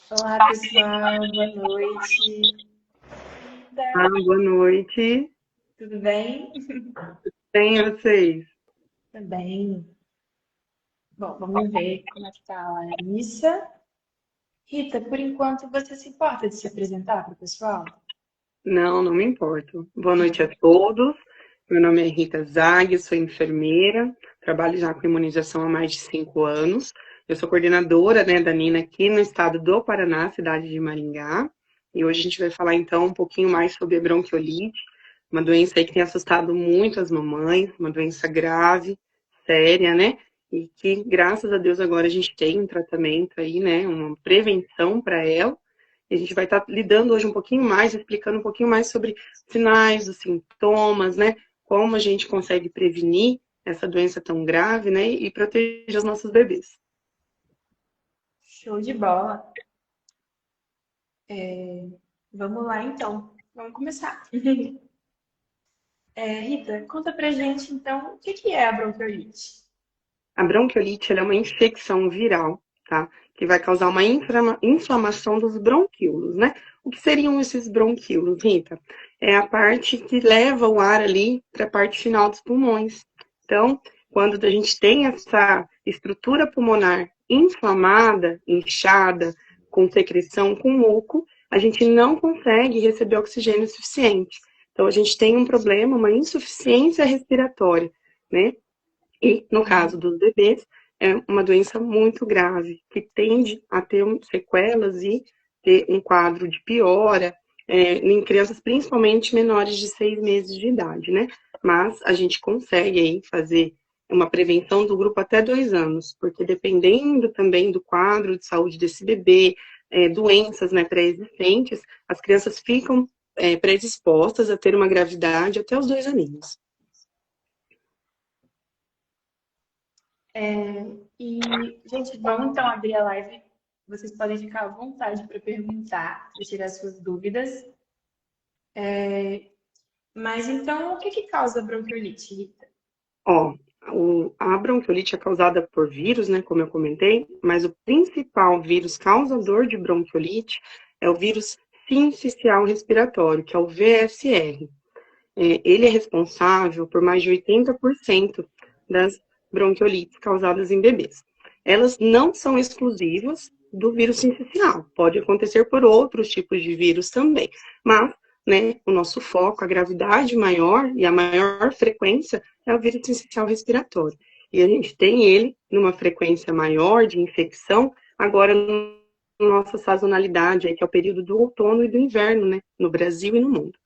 Olá, pessoal, boa noite. Boa noite. Tudo bem? Tem vocês? Também. Bom, vamos ver como é que tá a Larissa. Rita, por enquanto você se importa de se apresentar para o pessoal? Não, não me importo. Boa noite a todos. Meu nome é Rita Zag, sou enfermeira, trabalho já com imunização há mais de 5 anos. Eu sou coordenadora, né, da Nina aqui no estado do Paraná, cidade de Maringá. E hoje a gente vai falar então um pouquinho mais sobre a bronquiolite, uma doença aí que tem assustado muito as mamães, uma doença grave, séria, né? E que, graças a Deus, agora a gente tem um tratamento aí, né, uma prevenção para ela. E a gente vai estar lidando hoje um pouquinho mais, explicando um pouquinho mais sobre sinais, os sintomas, né? Como a gente consegue prevenir essa doença tão grave, né? E proteger os nossos bebês. Show de bola. Vamos lá, então. Vamos começar. Rita, conta pra gente, então, o que que é a bronquiolite? A bronquiolite ela é uma infecção viral, tá? Que vai causar uma inflamação dos bronquíolos, né? O que seriam esses bronquíolos, Rita? É a parte que leva o ar ali para a parte final dos pulmões. Então, quando a gente tem essa estrutura pulmonar inflamada, inchada, com secreção, com muco, a gente não consegue receber oxigênio suficiente. Então, a gente tem um problema, uma insuficiência respiratória, né? E, no caso Uhum. dos bebês, é uma doença muito grave, que tende a ter sequelas e ter um quadro de piora em crianças, principalmente menores de 6 meses de idade, né? Mas a gente consegue aí fazer uma prevenção do grupo até 2 anos, porque dependendo também do quadro de saúde desse bebê, doenças, né, pré-existentes, as crianças ficam predispostas a ter uma gravidade até os 2 aninhos. E, gente, vamos então abrir a live. Vocês podem ficar à vontade para perguntar, para tirar suas dúvidas. Mas então, o que que causa bronquiolite, Rita? Ó, a bronquiolite é causada por vírus, né, como eu comentei, mas o principal vírus causador de bronquiolite é o vírus sincicial respiratório, que é o VSR. Ele é responsável por mais de 80% das bronquiolites causadas em bebês. Elas não são exclusivas do vírus sincicial, pode acontecer por outros tipos de vírus também, mas, né, o nosso foco, a gravidade maior e a maior frequência é o vírus sincicial respiratório. E a gente tem ele numa frequência maior de infecção, agora na nossa sazonalidade, que é o período do outono e do inverno, né, no Brasil e no mundo.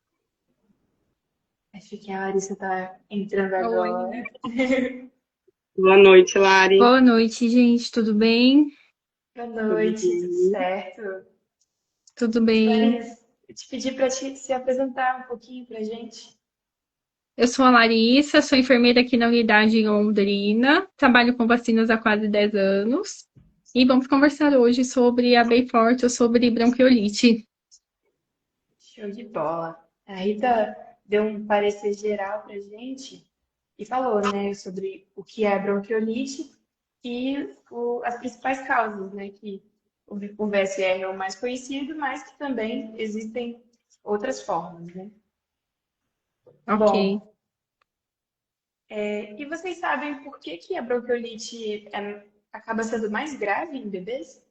Acho que a Larissa está entrando Oi. agora. Boa noite, Lari. Boa noite, gente. Tudo bem? Boa Tudo noite, tudo bem? certo? Tudo bem. Larissa, eu te pedi para te se apresentar um pouquinho para gente. Eu sou a Larissa, sou enfermeira aqui na unidade em Londrina, trabalho com vacinas há quase 10 anos. E vamos conversar hoje sobre a Beyfortus, sobre bronquiolite. Show de bola. A Rita deu um parecer geral para gente e falou, né, sobre o que é a bronquiolite e as principais causas, né, que o VSR é o mais conhecido, mas que também existem outras formas, né? Ok. Bom, e vocês sabem por que que a bronquiolite acaba sendo mais grave em bebês?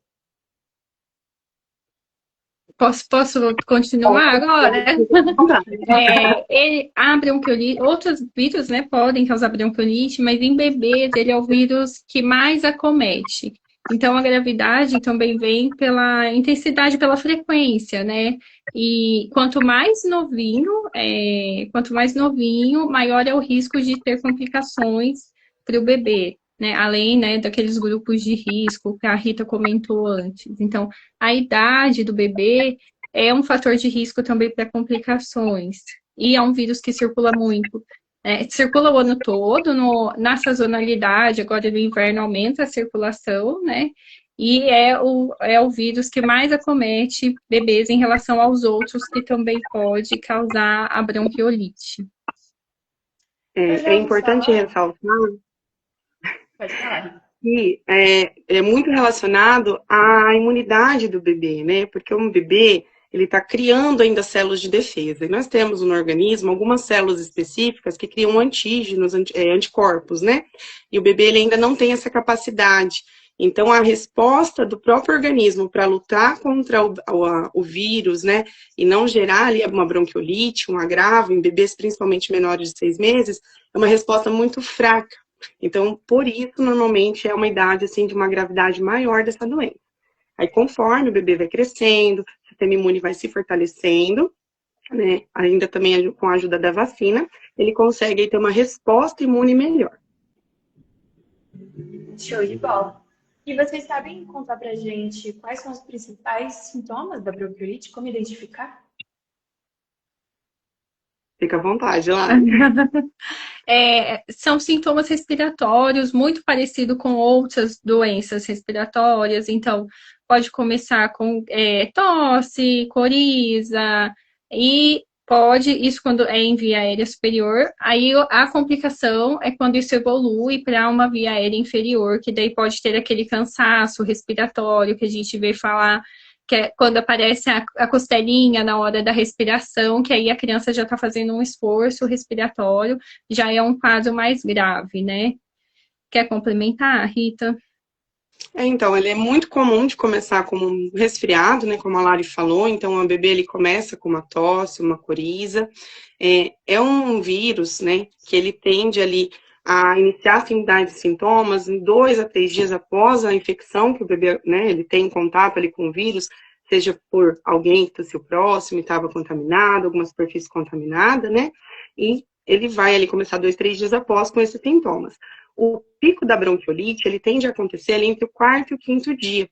Posso continuar agora? A bronquiolite, outros vírus, né, podem causar bronquiolite, mas em bebês ele é o vírus que mais acomete. Então a gravidade também vem pela intensidade, pela frequência, né? E quanto mais novinho, maior é o risco de ter complicações para o bebê, né? Além, né, daqueles grupos de risco que a Rita comentou antes. Então, a idade do bebê é um fator de risco também para complicações. E é um vírus que circula muito. Circula o ano todo, na sazonalidade, agora no inverno aumenta a circulação, né? E é o vírus que mais acomete bebês em relação aos outros, que também pode causar a bronquiolite. Eu É já ouvi importante falar, ressaltar, pode falar, Rita. que é muito relacionado à imunidade do bebê, né? Porque um bebê, ele está criando ainda células de defesa. E nós temos no organismo algumas células específicas que criam antígenos, anticorpos, né? E o bebê, ele ainda não tem essa capacidade. Então, a resposta do próprio organismo para lutar contra o vírus, né? E não gerar ali uma bronquiolite, um agravo em bebês, principalmente menores de 6 meses, é uma resposta muito fraca. Então, por isso, normalmente, é uma idade, assim, de uma gravidade maior dessa doença. Aí, conforme o bebê vai crescendo, o sistema imune vai se fortalecendo, né, ainda também com a ajuda da vacina, ele consegue aí, ter uma resposta imune melhor. Show de bola. E vocês sabem contar pra gente quais são os principais sintomas da bronquiolite? Como identificar? Fica à vontade, lá. São sintomas respiratórios muito parecidos com outras doenças respiratórias. Então, pode começar com tosse, coriza, e pode, isso quando é em via aérea superior. Aí a complicação é quando isso evolui para uma via aérea inferior, que daí pode ter aquele cansaço respiratório que a gente vê falar, que é quando aparece a costelinha na hora da respiração, que aí a criança já está fazendo um esforço respiratório, já é um quadro mais grave, né? Quer complementar, Rita? Então, ele é muito comum de começar como um resfriado, né, como a Lari falou. Então, o bebê, ele começa com uma tosse, uma coriza. É um vírus, né, que ele tende ali a iniciar sinais e sintomas em 2 a 3 dias após a infecção, que o bebê, né, ele tem contato ali com o vírus, seja por alguém que tossiu próximo e estava contaminado, alguma superfície contaminada, né, e ele vai ali começar 2, 3 dias após com esses sintomas. O pico da bronquiolite, ele tende a acontecer ali entre o 4º e o 5º dia.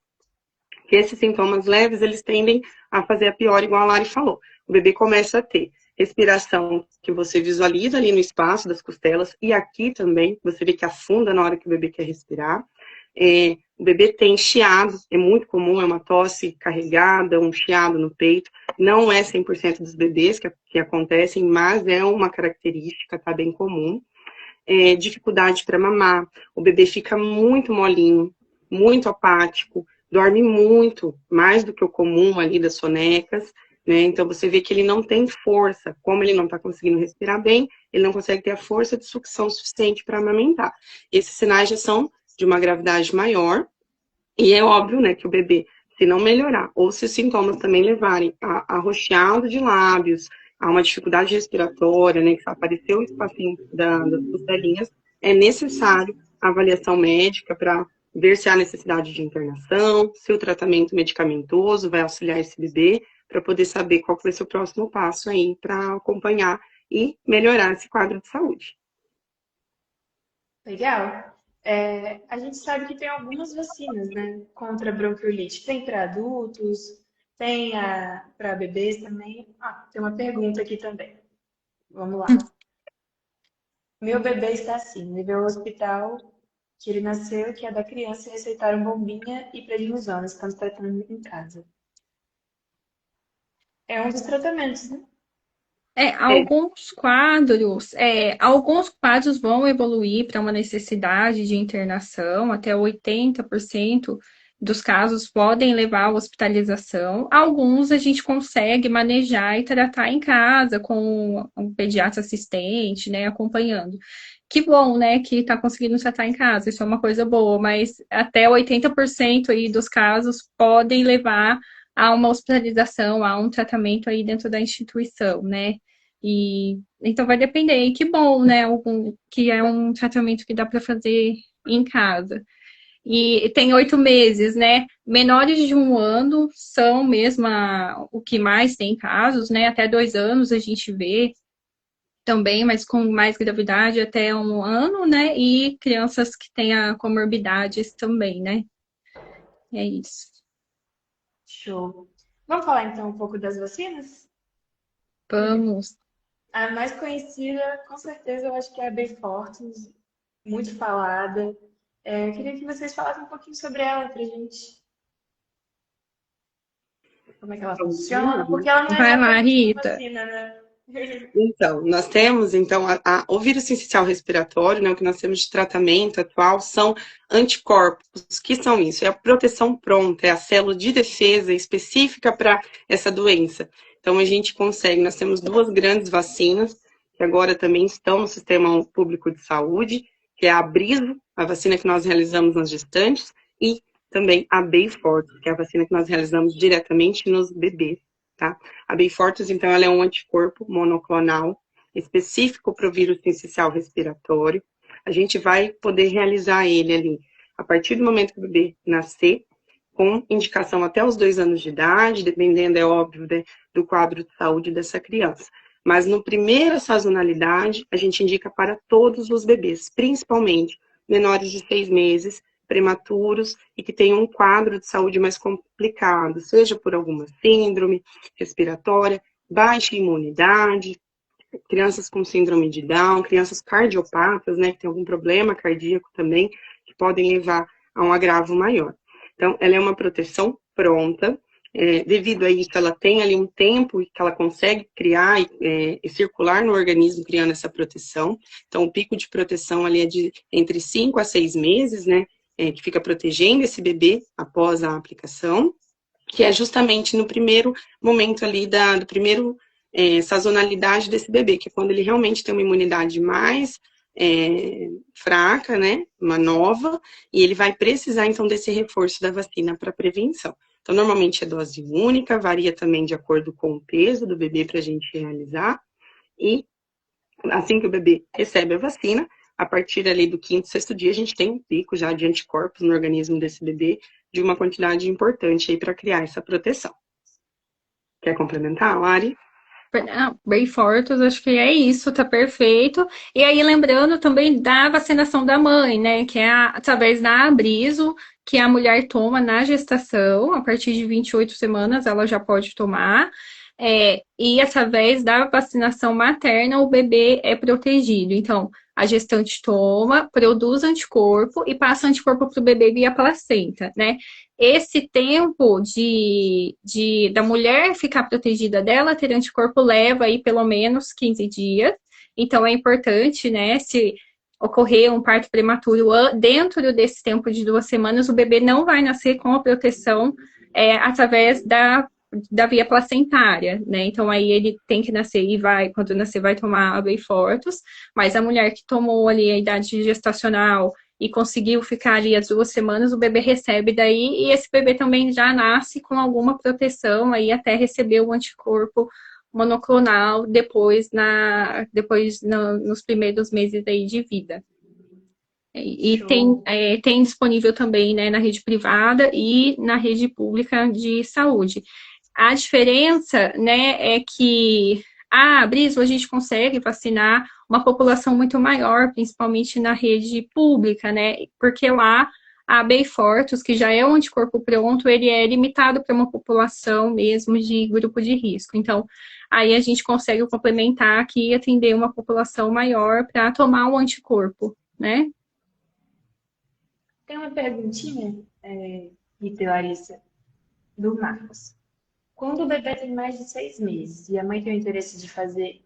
Que esses sintomas leves, eles tendem a fazer a pior, igual a Lari falou. O bebê começa a ter respiração que você visualiza ali no espaço das costelas, e aqui também, você vê que afunda na hora que o bebê quer respirar. O bebê tem chiado, é muito comum, é uma tosse carregada, um chiado no peito. Não é 100% dos bebês que acontecem, mas é uma característica, tá bem comum. Dificuldade para mamar, o bebê fica muito molinho, muito apático, dorme muito, mais do que o comum ali das sonecas, né? Então você vê que ele não tem força, como ele não está conseguindo respirar bem, ele não consegue ter a força de sucção suficiente para amamentar. Esses sinais já são de uma gravidade maior, e é óbvio, né, que o bebê, se não melhorar, ou se os sintomas também levarem a arroxeado de lábios, a uma dificuldade respiratória, né, que apareceu o espacinho das costelinhas, é necessário a avaliação médica para ver se há necessidade de internação, se o tratamento medicamentoso vai auxiliar esse bebê, para poder saber qual vai ser o próximo passo aí para acompanhar e melhorar esse quadro de saúde. Legal. A gente sabe que tem algumas vacinas, né, contra a bronquiolite. Tem para adultos, tem para bebês também. Tem uma pergunta aqui também. Vamos lá. Meu bebê está assim, levei ao hospital que ele nasceu, que é da criança, e receitaram bombinha e prednisona. Estamos tratando em casa. É um dos tratamentos, né? Alguns quadros vão evoluir para uma necessidade de internação, até 80% dos casos podem levar à hospitalização. Alguns a gente consegue manejar e tratar em casa com um pediatra assistente, né, acompanhando. Que bom, né, que está conseguindo tratar em casa, isso é uma coisa boa, mas até 80% aí dos casos podem levar a uma hospitalização, a um tratamento aí dentro da instituição, né? E então vai depender. E que bom, né? Que é um tratamento que dá para fazer em casa. E tem 8 meses, né? Menores de 1 ano são mesmo o que mais tem casos, né? Até 2 anos a gente vê também, mas com mais gravidade até 1 ano, né? E crianças que tenham comorbidades também, né? É isso. Show. Vamos falar então um pouco das vacinas? Vamos. A mais conhecida, com certeza, eu acho que é a Beyfortus, muito falada. Eu queria que vocês falassem um pouquinho sobre ela pra gente. Como é que ela funciona? Porque ela não é Vai lá, exatamente uma Rita. vacina, né? Então, nós temos, então, o vírus sincicial respiratório, né, o que nós temos de tratamento atual são anticorpos. Que são isso? É a proteção pronta, é a célula de defesa específica para essa doença. Então, a gente consegue, nós temos duas grandes vacinas, que agora também estão no sistema público de saúde, que é a Abriso, a vacina que nós realizamos nas gestantes, e também a Beyfortus, que é a vacina que nós realizamos diretamente nos bebês, tá? A Beyfortus, então, ela é um anticorpo monoclonal específico para o vírus sincicial respiratório. A gente vai poder realizar ele ali a partir do momento que o bebê nascer, com indicação até os 2 anos de idade, dependendo, é óbvio, do quadro de saúde dessa criança. Mas no primeira sazonalidade, a gente indica para todos os bebês, principalmente menores de 6 meses, prematuros e que tenham um quadro de saúde mais complicado, seja por alguma síndrome respiratória, baixa imunidade, crianças com síndrome de Down, crianças cardiopatas, né, que tem algum problema cardíaco também, que podem levar a um agravo maior. Então, ela é uma proteção pronta, devido a isso, ela tem ali um tempo que ela consegue criar e circular no organismo, criando essa proteção. Então, o pico de proteção ali é de entre 5 a 6 meses, né, que fica protegendo esse bebê após a aplicação, que é justamente no primeiro momento ali do primeiro sazonalidade desse bebê, que é quando ele realmente tem uma imunidade mais fraca, né, uma nova, e ele vai precisar, então, desse reforço da vacina para prevenção. Então, normalmente é dose única, varia também de acordo com o peso do bebê para a gente realizar, e assim que o bebê recebe a vacina, a partir ali do 5º, 6º dia, a gente tem um pico já de anticorpos no organismo desse bebê, de uma quantidade importante aí para criar essa proteção. Quer complementar, Lari? Bem fortes, acho que é isso, tá perfeito. E aí, lembrando também da vacinação da mãe, né? Que é através da Abriso, que a mulher toma na gestação, a partir de 28 semanas ela já pode tomar. E através da vacinação materna, o bebê é protegido. Então, a gestante toma, produz anticorpo e passa anticorpo para o bebê via placenta, né? Esse tempo da mulher ficar protegida dela ter anticorpo leva aí pelo menos 15 dias. Então, é importante, né, se ocorrer um parto prematuro dentro desse tempo de 2 semanas, o bebê não vai nascer com a proteção através da via placentária, né? Então, aí ele tem que nascer e quando nascer, vai tomar a Beyfortus, mas a mulher que tomou ali a idade gestacional e conseguiu ficar ali as 2 semanas, o bebê recebe daí, e esse bebê também já nasce com alguma proteção aí até receber o anticorpo monoclonal depois nos primeiros meses aí de vida. E tem disponível também, né, na rede privada e na rede pública de saúde. A diferença, né, é que a Abriso a gente consegue vacinar uma população muito maior, principalmente na rede pública, né, porque lá a Beyfortus, que já é um anticorpo pronto, ele é limitado para uma população mesmo de grupo de risco. Então, aí a gente consegue complementar aqui e atender uma população maior para tomar o anticorpo, né? Tem uma perguntinha, Rita e Larissa, do Marcos. Quando o bebê tem mais de 6 meses e a mãe tem o interesse de fazer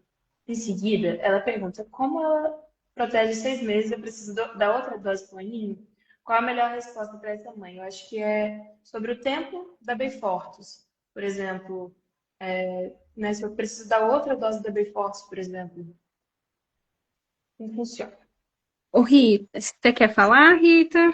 em seguida, ela pergunta como ela protege 6 meses, eu preciso da outra dose pro aninho? Qual a melhor resposta para essa mãe? Eu acho que é sobre o tempo da Beyfortus. Por exemplo, né, se eu preciso da outra dose da Beyfortus, por exemplo. Como funciona? Ô, Rita, você quer falar, Rita?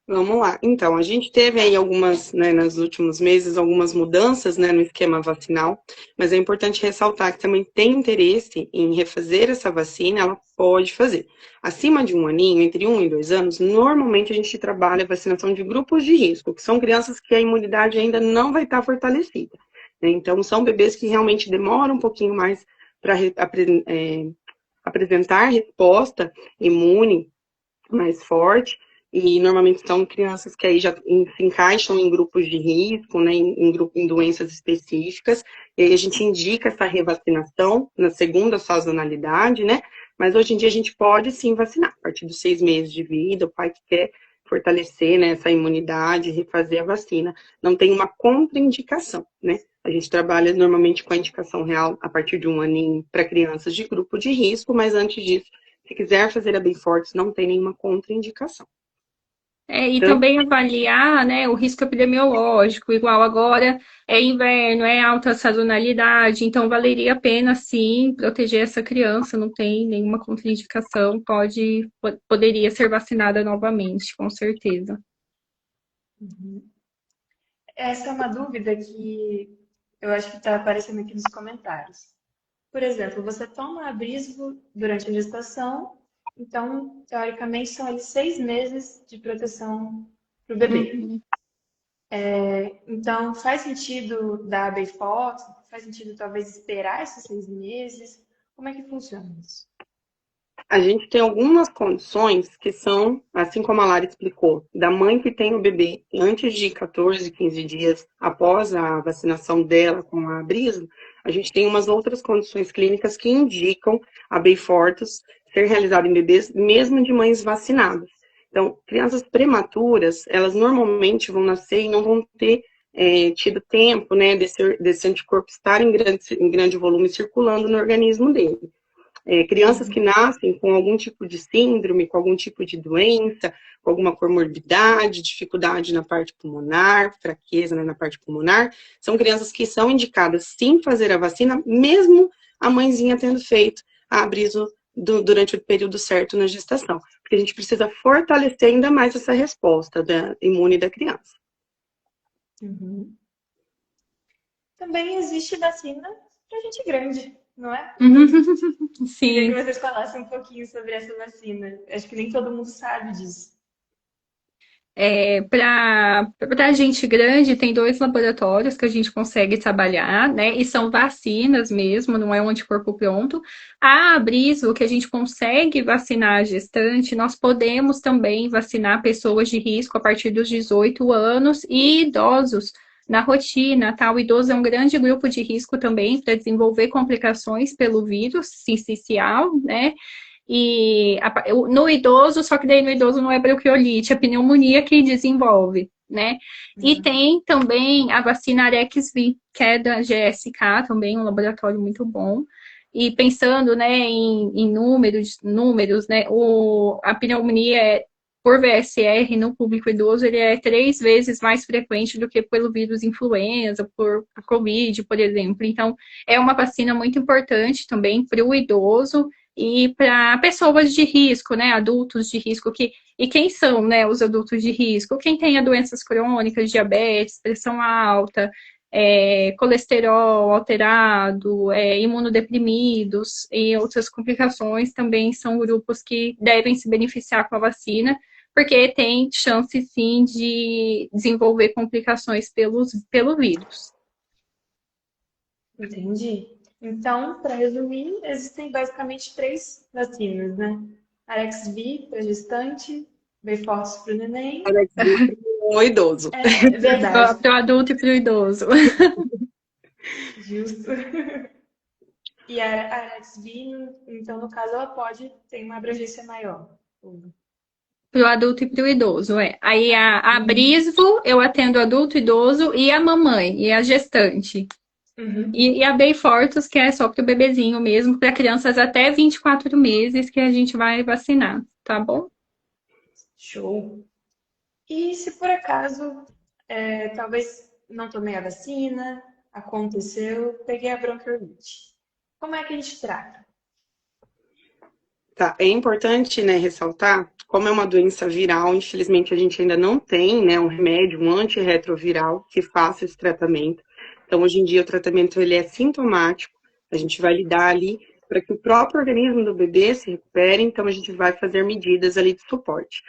Vamos lá. Então, a gente teve aí algumas, né, nos últimos meses, algumas mudanças, né, no esquema vacinal, mas é importante ressaltar que também tem interesse em refazer essa vacina, ela pode fazer. Acima de 1 aninho, entre 1 e 2 anos, normalmente a gente trabalha a vacinação de grupos de risco, que são crianças que a imunidade ainda não vai estar fortalecida, né? Então, são bebês que realmente demoram um pouquinho mais para apresentar resposta imune mais forte, e normalmente são crianças que aí já se encaixam em grupos de risco, né, em doenças específicas, e aí a gente indica essa revacinação na segunda sazonalidade, né, mas hoje em dia a gente pode sim vacinar, a partir dos 6 meses de vida, o pai que quer fortalecer, né, essa imunidade, refazer a vacina, não tem uma contraindicação, né, A gente trabalha normalmente com a indicação real a partir de 1 aninho para crianças de grupo de risco, mas antes disso, se quiser fazer a Beyfortus, não tem nenhuma contraindicação. E Então, também avaliar, né, o risco epidemiológico, igual agora é inverno, é alta sazonalidade, então valeria a pena sim proteger essa criança, não tem nenhuma contraindicação, poderia ser vacinada novamente, com certeza. Uhum. Essa é uma dúvida que eu acho que está aparecendo aqui nos comentários. Por exemplo, você toma Abrisvo durante a gestação, então, teoricamente, são ali 6 meses de proteção para o bebê. Uhum. Então, faz sentido dar a Beyfortus? Faz sentido talvez esperar esses 6 meses? Como é que funciona isso? a gente tem algumas condições que são, assim como a Lara explicou, da mãe que tem o bebê antes de 14, 15 dias após a vacinação dela com a Abrismo, a gente tem umas outras condições clínicas que indicam a Beyfortus ser realizada em bebês, mesmo de mães vacinadas. Então, crianças prematuras, elas normalmente vão nascer e não vão ter tido tempo, né, desse anticorpo estar em grande volume circulando no organismo dele. Crianças que nascem com algum tipo de síndrome, com algum tipo de doença, com alguma comorbidade, dificuldade na parte pulmonar, fraqueza, né, na parte pulmonar, são crianças que são indicadas sim fazer a vacina, mesmo a mãezinha tendo feito a Abrismo durante o período certo na gestação. Porque a gente precisa fortalecer ainda mais essa resposta imune da criança. Uhum. Também existe vacina para gente grande, não é? Queria que Sim. vocês falassem um pouquinho sobre essa vacina. Acho que nem todo mundo sabe disso. Para gente grande, tem 2 laboratórios que a gente consegue trabalhar, né? E são vacinas mesmo, não é um anticorpo pronto. A Abriso, que a gente consegue vacinar a gestante, nós podemos também vacinar pessoas de risco a partir dos 18 anos e idosos na rotina, tá? O idoso é um grande grupo de risco também para desenvolver complicações pelo vírus sincicial, né? E no idoso, só que daí no idoso não é bronquiolite, é pneumonia que desenvolve, né? E tem também a vacina Arexvy, que é da GSK, também um laboratório muito bom. E pensando, né, em números, né, a pneumonia por VSR no público idoso, ele é 3 vezes mais frequente do que pelo vírus influenza, por a Covid, por exemplo. Então, é uma vacina muito importante também para o idoso e para pessoas de risco, né, adultos de risco, e quem são, né, os adultos de risco? Quem tem doenças crônicas, diabetes, pressão alta, colesterol alterado, imunodeprimidos e outras complicações também são grupos que devem se beneficiar com a vacina, porque tem chance, sim, de desenvolver complicações pelo vírus. Entendi. Então, para resumir, existem basicamente 3 vacinas, né? Arexvy para gestante, Beyfortus para o neném. O idoso. É verdade. Para o adulto e para o idoso. Justo. E a Arexvy, então, no caso, ela pode ter uma abrangência maior. Para o adulto e para o idoso, Aí a Brisvo, eu atendo adulto, idoso e a mamãe, e a gestante. Uhum. E a Beyfortus, que é só para o bebezinho mesmo, para crianças até 24 meses que a gente vai vacinar, tá bom? Show. E se por acaso, talvez não tomei a vacina, aconteceu, peguei a bronquiolite. Como é que a gente trata? Tá, é importante, né, ressaltar, como é uma doença viral, infelizmente a gente ainda não tem, né, um remédio, um antirretroviral que faça esse tratamento. Então, hoje em dia, o tratamento ele é sintomático, a gente vai lidar ali para que o próprio organismo do bebê se recupere, então a gente vai fazer medidas ali de suporte.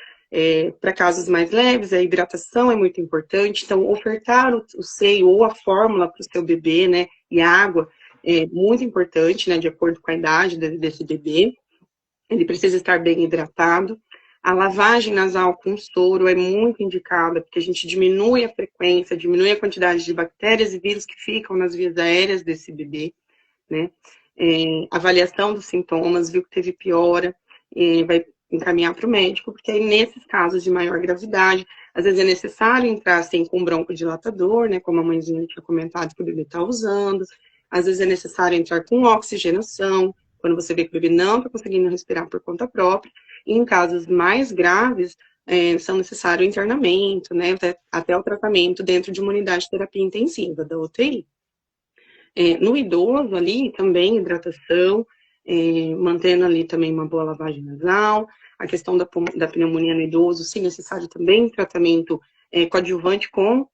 Para casos mais leves, a hidratação é muito importante, então ofertar o seio ou a fórmula para o seu bebê, né, e a água é muito importante, né, de acordo com a idade desse bebê. Ele precisa estar bem hidratado. A lavagem nasal com soro é muito indicada, porque a gente diminui a frequência, diminui a quantidade de bactérias e vírus que ficam nas vias aéreas desse bebê, né? Avaliação dos sintomas, viu que teve piora, vai encaminhar para o médico, porque aí nesses casos de maior gravidade, Às vezes é necessário entrar assim com um broncodilatador, né, como a mãezinha tinha comentado que o bebê está usando. Às vezes é necessário entrar com oxigenação, quando você vê que o bebê não está conseguindo respirar por conta própria. E em casos mais graves, são necessários internamento, né, até o tratamento dentro de uma unidade de terapia intensiva, da UTI. No idoso ali, também hidratação, mantendo ali também uma boa lavagem nasal, a questão da pneumonia no idoso, se necessário também tratamento coadjuvante com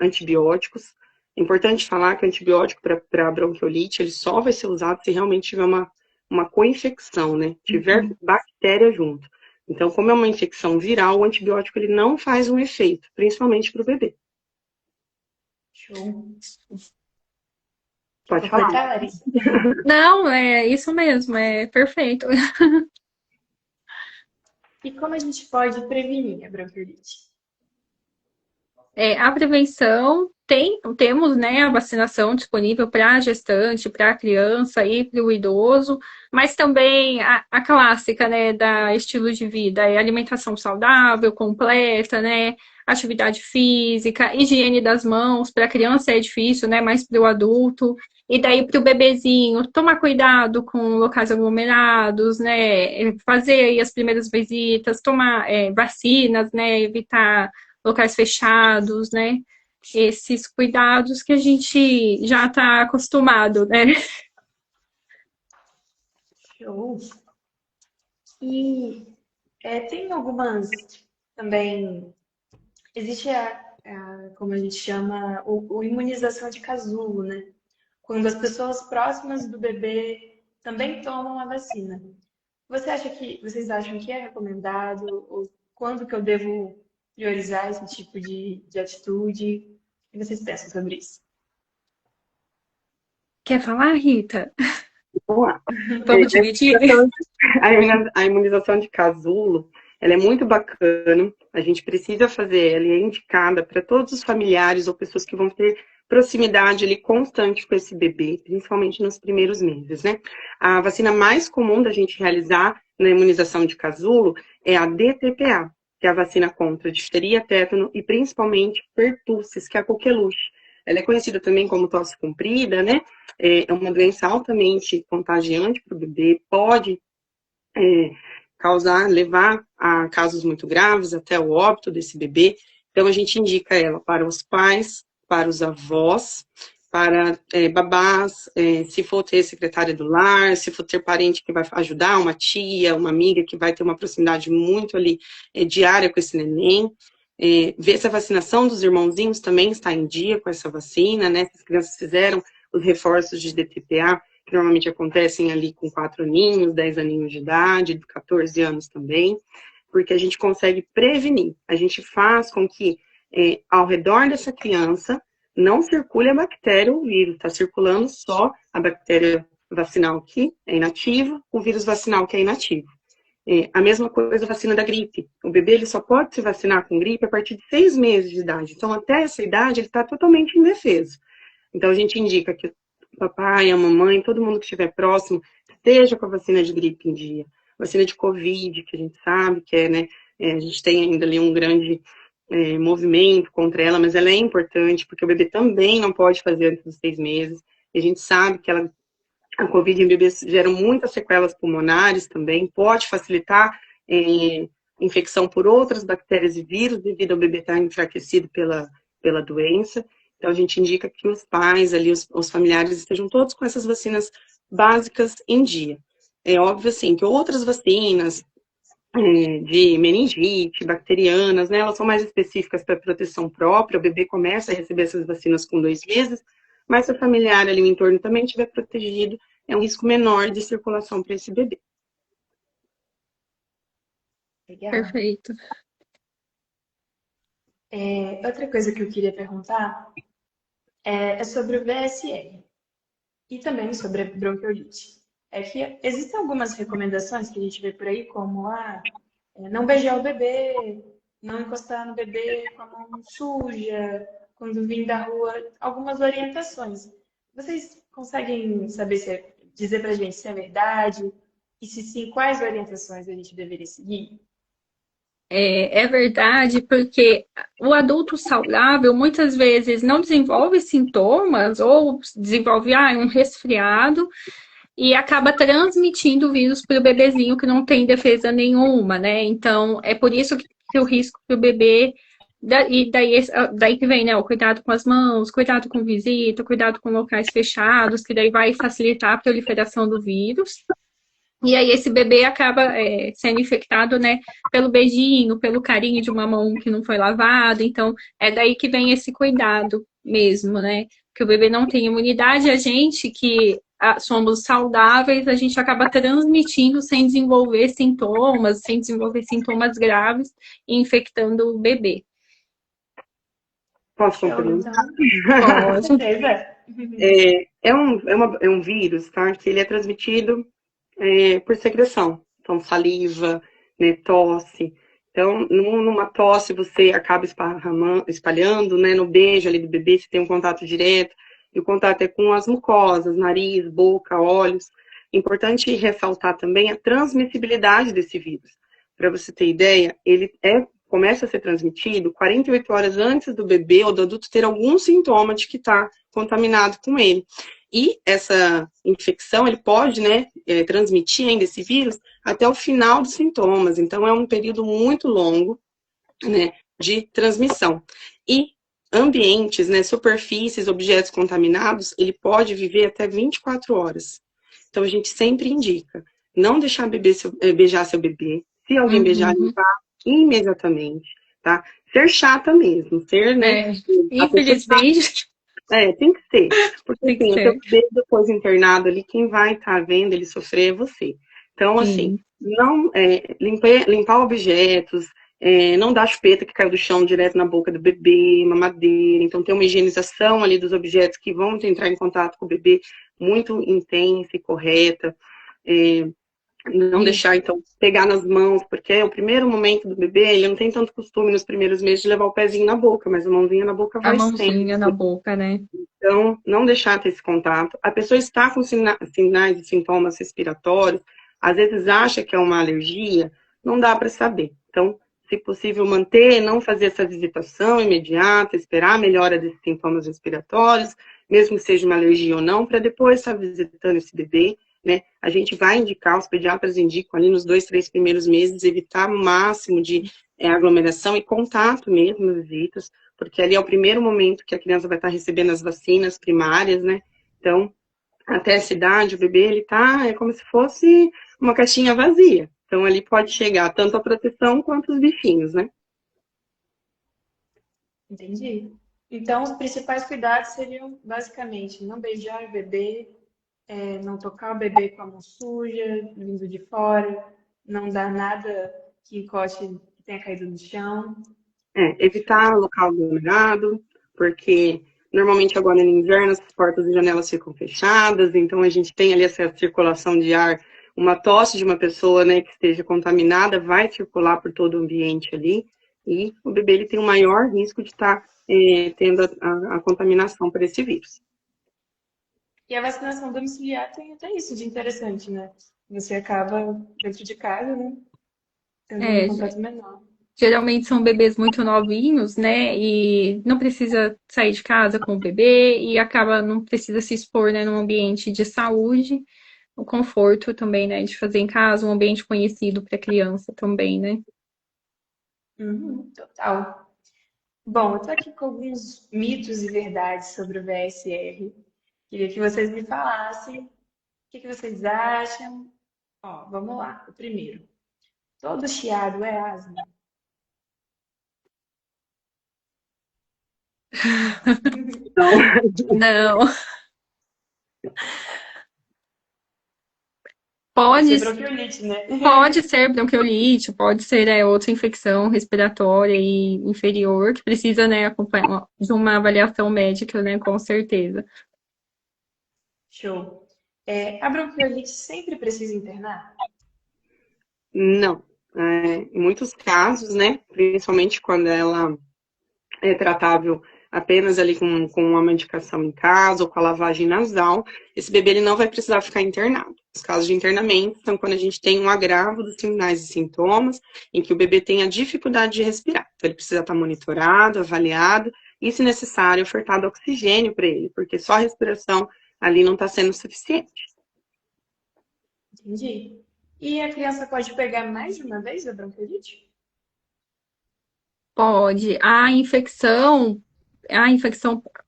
antibióticos. É importante falar que o antibiótico para bronquiolite, ele só vai ser usado se realmente tiver uma co-infecção, né? Tiver bactéria junto. Então, como é uma infecção viral, o antibiótico ele não faz um efeito, principalmente para o bebê. Show. Pode falar. Larissa. Não, é isso mesmo, é perfeito. E como a gente pode prevenir a bronquiolite? A prevenção temos, né, a vacinação disponível para a gestante, para a criança e para o idoso, mas também a clássica, né, da estilo de vida, alimentação saudável, completa, né, atividade física, higiene das mãos, para a criança é difícil, né, mas para o adulto, e daí para o bebezinho, tomar cuidado com locais aglomerados, né, fazer aí as primeiras visitas, tomar vacinas, né, evitar locais fechados, né? Esses cuidados que a gente já está acostumado, né? Show. E tem algumas também. Existe como a gente chama, o imunização de casulo, né? Quando as pessoas próximas do bebê também tomam a vacina. Vocês acham que é recomendado? Ou quando que eu devo priorizar esse tipo de atitude? O que vocês pensam sobre isso? Quer falar, Rita? Vamos lá. Vamos dividir? A imunização de casulo, ela é muito bacana, a gente precisa fazer, ela é indicada para todos os familiares ou pessoas que vão ter proximidade ali constante com esse bebê, principalmente nos primeiros meses, né? A vacina mais comum da gente realizar na imunização de casulo é a DTPA, que é a vacina contra difteria, tétano e principalmente pertussis, que é a coqueluche. Ela é conhecida também como tosse comprida, né? É uma doença altamente contagiante para o bebê, pode levar a casos muito graves, até o óbito desse bebê. Então, a gente indica ela para os pais, para os avós, para babás, se for ter secretária do lar, se for ter parente que vai ajudar, uma tia, uma amiga que vai ter uma proximidade muito ali diária com esse neném. Ver se a vacinação dos irmãozinhos também está em dia com essa vacina, né? Se as crianças fizeram os reforços de DTPA, que normalmente acontecem ali com 4 aninhos, 10 aninhos de idade, 14 anos também, porque a gente consegue prevenir. A gente faz com que ao redor dessa criança não circule a bactéria ou o vírus, está circulando só a bactéria vacinal que é inativa, o vírus vacinal que é inativo. A mesma coisa a vacina da gripe. O bebê ele só pode se vacinar com gripe a partir de 6 meses de idade. Então, até essa idade, ele está totalmente indefeso. Então, a gente indica que o papai, a mamãe, todo mundo que estiver próximo, esteja com a vacina de gripe em dia. Vacina de Covid, que a gente sabe que né? A gente tem ainda ali um grande movimento contra ela, mas ela é importante, porque o bebê também não pode fazer antes dos 6 meses. E a gente sabe que a Covid em bebês gera muitas sequelas pulmonares também, pode facilitar infecção por outras bactérias e vírus, devido ao bebê estar enfraquecido pela doença. Então, a gente indica que os pais, ali, os familiares, estejam todos com essas vacinas básicas em dia. É óbvio, assim, que outras vacinas de meningite, bacterianas, né, elas são mais específicas para proteção própria, o bebê começa a receber essas vacinas com 2 meses, mas se o familiar ali, o entorno também estiver protegido, é um risco menor de circulação para esse bebê. Legal. Perfeito. Outra coisa que eu queria perguntar é sobre o VSR e também sobre a bronquiolite. É que existem algumas recomendações que a gente vê por aí, como não beijar o bebê, não encostar no bebê com a mão suja, quando vir da rua, algumas orientações. Vocês conseguem dizer pra gente se é verdade? E se sim, quais orientações a gente deveria seguir? É verdade, porque o adulto saudável muitas vezes não desenvolve sintomas ou desenvolve um resfriado e acaba transmitindo o vírus para o bebezinho que não tem defesa nenhuma, né? Então, é por isso que o risco para o bebê. E daí que vem, né? O cuidado com as mãos, cuidado com visita, cuidado com locais fechados, que daí vai facilitar a proliferação do vírus. E aí esse bebê acaba sendo infectado, né, pelo beijinho, pelo carinho de uma mão que não foi lavada. Então, é daí que vem esse cuidado mesmo, né? Que o bebê não tem imunidade, a gente que somos saudáveis, a gente acaba transmitindo sem desenvolver sintomas graves e infectando o bebê. Posso Show, complementar? então. Com certeza. É um vírus, tá? Que ele é transmitido por secreção. Então, saliva, né, tosse. Então, numa tosse, você acaba espalhando, né, no beijo ali do bebê, você tem um contato direto, e o contato é com as mucosas, nariz, boca, olhos. Importante ressaltar também a transmissibilidade desse vírus. Para você ter ideia, ele começa a ser transmitido 48 horas antes do bebê ou do adulto ter algum sintoma de que está contaminado com ele. E essa infecção, ele pode, né, transmitir ainda esse vírus até o final dos sintomas. Então, é um período muito longo, né, de transmissão. E ambientes, né, superfícies, objetos contaminados, ele pode viver até 24 horas. Então, a gente sempre indica não deixar beijar seu bebê. Se alguém beijar, limpar imediatamente, tá? Ser chata mesmo, ser, né? Infelizmente. Tem que ser. Porque Tem que assim, o ser. seu bebê depois internado ali, quem vai estar vendo ele sofrer é você. Então, assim, não limpar objetos, não dar chupeta que caiu do chão direto na boca do bebê, mamadeira. Então, ter uma higienização ali dos objetos que vão entrar em contato com o bebê muito intensa e correta. Não deixar, então, pegar nas mãos, porque é o primeiro momento do bebê, ele não tem tanto costume nos primeiros meses de levar o pezinho na boca, mas a mãozinha na boca vai A mãozinha sempre. na boca, né? Então, não deixar ter esse contato. A pessoa está com sinais e sintomas respiratórios, às vezes acha que é uma alergia, não dá para saber. Então, se possível, manter, não fazer essa visitação imediata, esperar a melhora desses sintomas respiratórios, mesmo que seja uma alergia ou não, para depois estar visitando esse bebê, né? A gente vai indicar, os pediatras indicam ali nos 2, 3 primeiros meses, evitar o máximo de aglomeração e contato mesmo nas visitas, porque ali é o primeiro momento que a criança vai estar recebendo as vacinas primárias, né? Então, até essa idade, o bebê, ele tá, como se fosse uma caixinha vazia. Então, ali pode chegar tanto a proteção quanto os bichinhos, né? Entendi. Então, os principais cuidados seriam, basicamente, não beijar o bebê, não tocar o bebê com a mão suja, vindo de fora, não dar nada que encoste, que tenha caído no chão. Evitar local aglomerado, porque normalmente agora no inverno as portas e janelas ficam fechadas, então a gente tem ali essa circulação de ar, uma tosse de uma pessoa, né, que esteja contaminada vai circular por todo o ambiente ali, e o bebê ele tem um maior risco de estar tendo a contaminação por esse vírus. E a vacinação domiciliar tem até isso de interessante, né? Você acaba dentro de casa, né? Tendo um contato menor. Geralmente são bebês muito novinhos, né? E não precisa sair de casa com o bebê e não precisa se expor, né, num ambiente de saúde. O conforto também, né, de fazer em casa, um ambiente conhecido para a criança também, né? Total. Bom, eu tô aqui com alguns mitos e verdades sobre o VSR. Queria que vocês me falassem o que vocês acham. Ó, vamos lá. O primeiro. Todo chiado é asma? Não. Pode ser bronquiolite, né? Pode ser bronquiolite, pode ser outra infecção respiratória e inferior, que precisa, né, acompanhar de uma avaliação médica, né, com certeza. Show. A bronquiolite sempre precisa internar? Não. Em muitos casos, né, principalmente quando ela é tratável apenas ali com uma medicação em casa ou com a lavagem nasal, esse bebê ele não vai precisar ficar internado. Os casos de internamento são quando a gente tem um agravo dos sinais e sintomas, em que o bebê tem a dificuldade de respirar. Então, ele precisa estar monitorado, avaliado, e, se necessário, ofertado oxigênio para ele, porque só a respiração ali não está sendo suficiente. Entendi. E a criança pode pegar mais de uma vez a bronquiolite? Pode. A infecção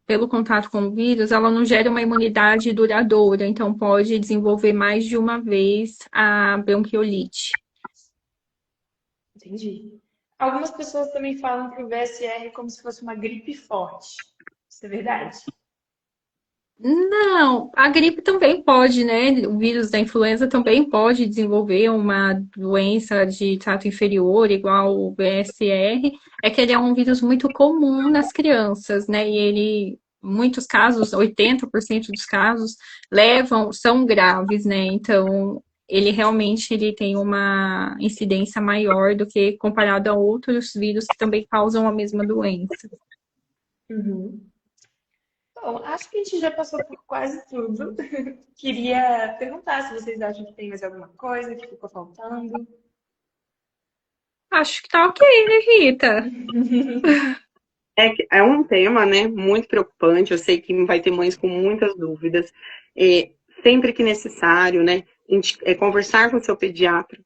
pelo contato com o vírus, ela não gera uma imunidade duradoura, então pode desenvolver mais de uma vez a bronquiolite. Entendi. Algumas pessoas também falam que o VSR é como se fosse uma gripe forte. Isso é verdade? Não, a gripe também pode, né? O vírus da influenza também pode desenvolver uma doença de trato inferior, igual o BSR. É que ele é um vírus muito comum nas crianças, né? E ele, muitos casos, 80% dos casos, são graves, né? Então, ele tem uma incidência maior do que comparado a outros vírus que também causam a mesma doença. Uhum. Bom, acho que a gente já passou por quase tudo. Queria perguntar se vocês acham que tem mais alguma coisa que ficou faltando. Acho que tá ok, né, Rita? É um tema, né, muito preocupante. Eu sei que vai ter mães com muitas dúvidas. Sempre que necessário, né, conversar com o seu pediatra,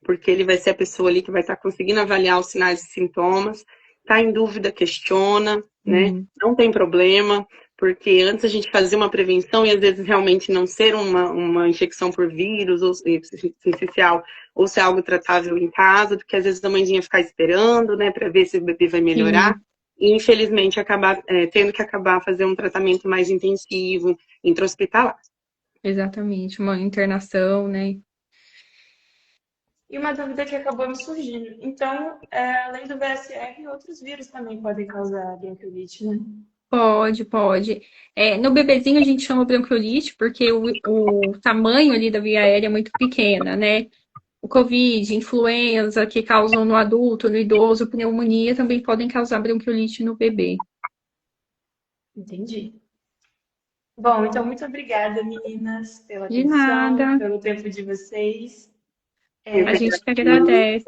porque ele vai ser a pessoa ali que vai estar conseguindo avaliar os sinais e sintomas. Tá em dúvida, questiona, né? Não tem problema, porque antes a gente fazia uma prevenção e às vezes realmente não ser uma infecção por vírus ou sincicial, ou ser algo tratável em casa, porque às vezes a mãezinha ficar esperando, né, para ver se o bebê vai melhorar. Sim. E infelizmente tendo que acabar fazer um tratamento mais intensivo, intra-hospitalar. Exatamente, uma internação, né? E uma dúvida que acabou me surgindo. Então, além do VSR, outros vírus também podem causar bronquiolite, né? Pode, pode. No bebezinho a gente chama bronquiolite porque o tamanho ali da via aérea é muito pequena, né? O Covid, influenza, que causam no adulto, no idoso, pneumonia, também podem causar bronquiolite no bebê. Entendi. Bom, então muito obrigada, meninas, pela De atenção, nada, pelo tempo de vocês. Eu a que gente que agradeço.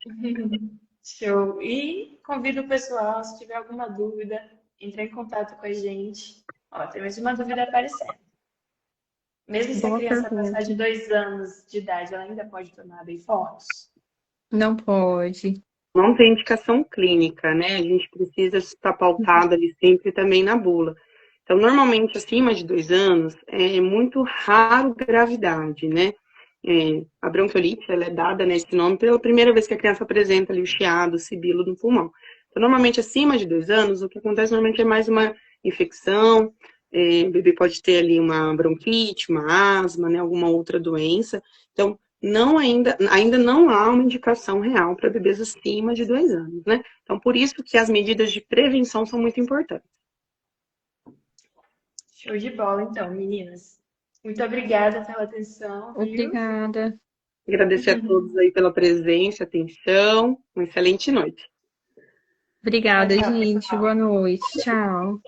agradece. Show. E convido o pessoal, se tiver alguma dúvida, entrar em contato com a gente. Ó, tem mais uma dúvida aparecendo. Mesmo se a Boa criança passar de pergunta. 2 anos de idade, ela ainda pode tomar bem fortes? Não pode. Não tem indicação clínica, né? A gente precisa estar pautado ali sempre também na bula. Então, normalmente, acima de 2 anos, é muito raro gravidade, né? A bronquiolite, ela é dada nesse nome pela primeira vez que a criança apresenta ali o chiado, o sibilo no pulmão. Então, normalmente, acima de 2 anos, o que acontece normalmente é mais uma infecção, o bebê pode ter ali uma bronquite, uma asma, né? Alguma outra doença. Então, ainda não há uma indicação real para bebês acima de 2 anos, né? Então, por isso que as medidas de prevenção são muito importantes. Show de bola, então, meninas. Muito obrigada pela atenção, viu? Obrigada. Agradecer a todos aí pela presença, atenção, uma excelente noite. Tchau, Obrigada, tchau, gente. pessoal. Boa noite. Tchau.